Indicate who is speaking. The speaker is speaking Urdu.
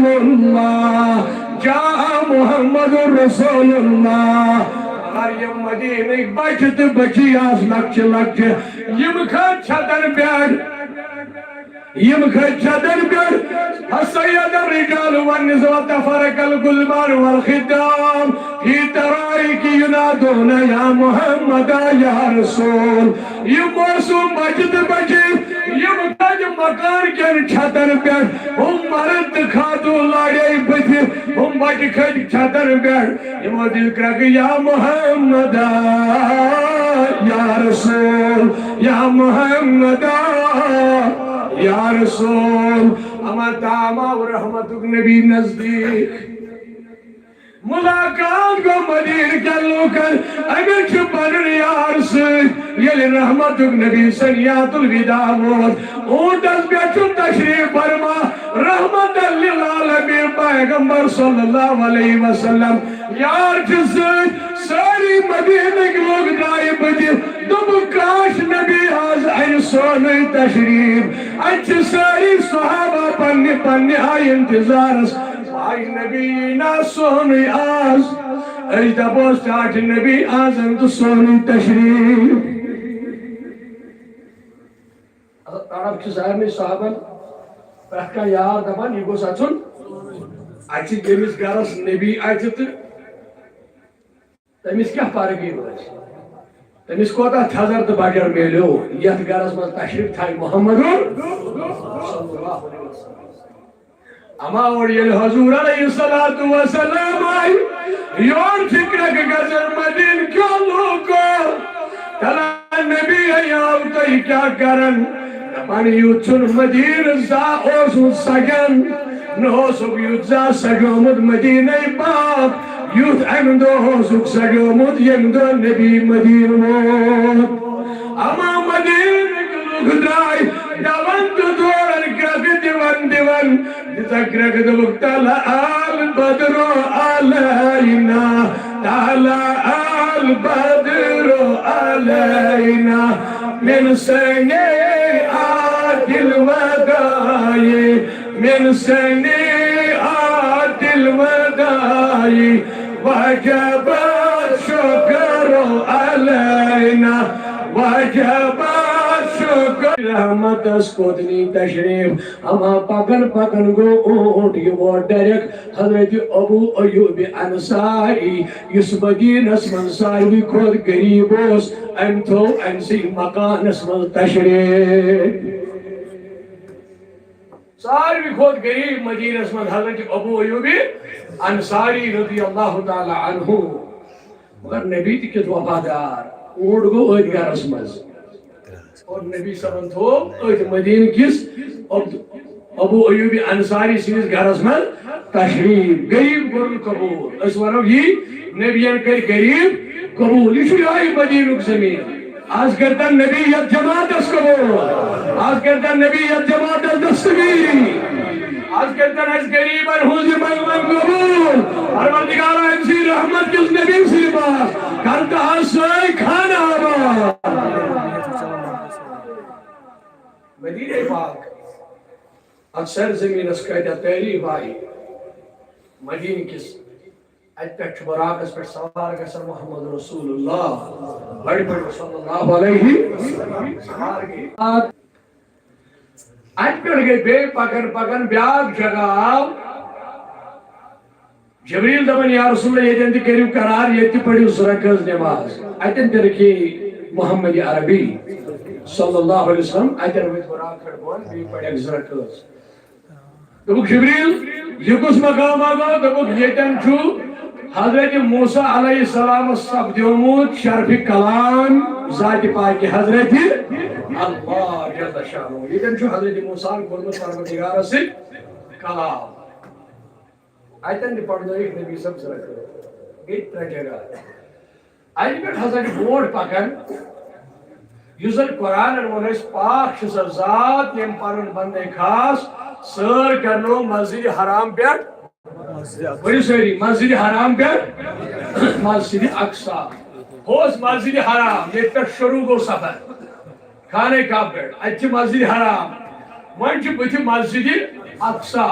Speaker 1: الله جاء محمد رسول الله مریم مدینہ بچت بچی آس لکچ لکچ یم کھت چھتر بیڑ السيد الرجال والنساء تفرق الغلمان والخدام في طرائق ينادون يا محمد يا رسول يموسم بجد بجي يمتاج مكان كن چھتر بیڑ ہم مرد کھادو لاڑے بجی ہم بچ کھج چھتر بیڑ یمو دل کرک یا محمد یا رسول یا محمد یا رسول اما تاما و رحمتک نبی نزدیک ملاقات کو مدین کے لوکر اگر چھپن یار سے یل رحمتک نبی سنیات الوداع موت اونٹس بیچو تشریف فرما رحمت للعالمین پیغمبر صلی اللہ علیہ وسلم یار جس ساری مدینہ کے لوگ دائی بجی دب کاش نبی آز این سونی تشریف اچھ ساری صحابہ پنی پنی آئی انتظار آئی نبی نا سونی آز اجدہ بوست آٹھ نبی آز انت سونی تشریف عرب کی ظاہر میں صحابہ پہکا یار دبان یہ گو ساتھن اچھی جمیس گارس نبی آئی تمیس کیا پارگی ہوئی تمیس کوتا تھزر تو باجر میلیو یہ گارس میں تشریف تھائی محمد صلی اللہ علیہ وسلم اما اور یہ حضور علیہ السلام آئی یون فکر کے گزر مدین کیوں لوگو تلا نبی ایام کئی کیا کرن نمان یوتن مدین زا اوزو سگن نوزو یوت زا سگومد مدین پاک یوت امدو اوزو سگومد یمدو نبی مدین موت اما مدین لوگ درائی دوان تو دورن کرد دیوان دیوان تذكرك دبك طلع البدر علينا طلع البدر علينا من سنيئات الوداع من سنيئات الوداع وجب الشكر علينا وجب رحمت اسکودنی تشریف اما پکن پکن گو اونٹ یہ وہ ڈائریکٹ حضرت ابو ایوب انصاری اس مدینہ اسمن ساروی خود غریب اس انتو انسی مکان اسمن تشریف ساروی خود غریب مدینہ اسمن حضرت ابو ایوب انصاری رضی اللہ تعالی عنہ مگر نبی تکت وفادار اونٹ گو ادگار اسمن اور نبی صلی اللہ علیہ وسلم مدینہ کس ابو ایوب انصاری سنس گھرس میں تشریف غریب گرن قبول اس ونو یہ نبیان کر غریب قبول یہ آئی مدینہ زمین آج کرتا نبی یت جماعت اس قبول آج کرتا نبی یت جماعت اس دستگیر آج کرتا اس غریب انہوزی مغمن قبول پروردگار انسی رحمت کس نبی سے پاس کرتا آسائی کھانا آباد مدینہ پاک اکثر زمین اس قیدہ تعریف آئی مدینہ کس اتپیٹ براک اس پر سوار گسر محمد رسول اللہ بڑی بڑی صلی اللہ علیہ سوار گئی اتپیٹ گئی بے پکن پکن بیاگ جگہ آو جبریل دبن یا رسول اللہ یہ جنتی کریو قرار یہ تی پڑی اس رکھز نماز اتن ترکی محمد عربی صلی اللہ علیہ وسلم اجر ویت براک کھڑبون بھی پڑے گزرت کس دبک جبریل یہ کس مقام آگا دبک یتن چھو حضرت موسیٰ علیہ السلام سب دیومود شرف کلام ذات پاک حضرت اللہ جل شانو یتن چھو حضرت موسیٰ قرمت پروردگار سے کلام ایتن دی پڑھنے ایک نبی سب سے رکھو گیت رکھے گا ایتن حضرت بورڈ پکن یوزر قرآن ونس پاک شسر ذات یم پرن بندے خاص سر کرنو مسجد حرام پیٹ بڑی سوری مسجد حرام پیٹ مسجد اقصا ہوس مسجد حرام یہ تک شروع گو سفر کھانے کا پیٹ اچھ مسجد حرام منچ بچ مسجد اقصا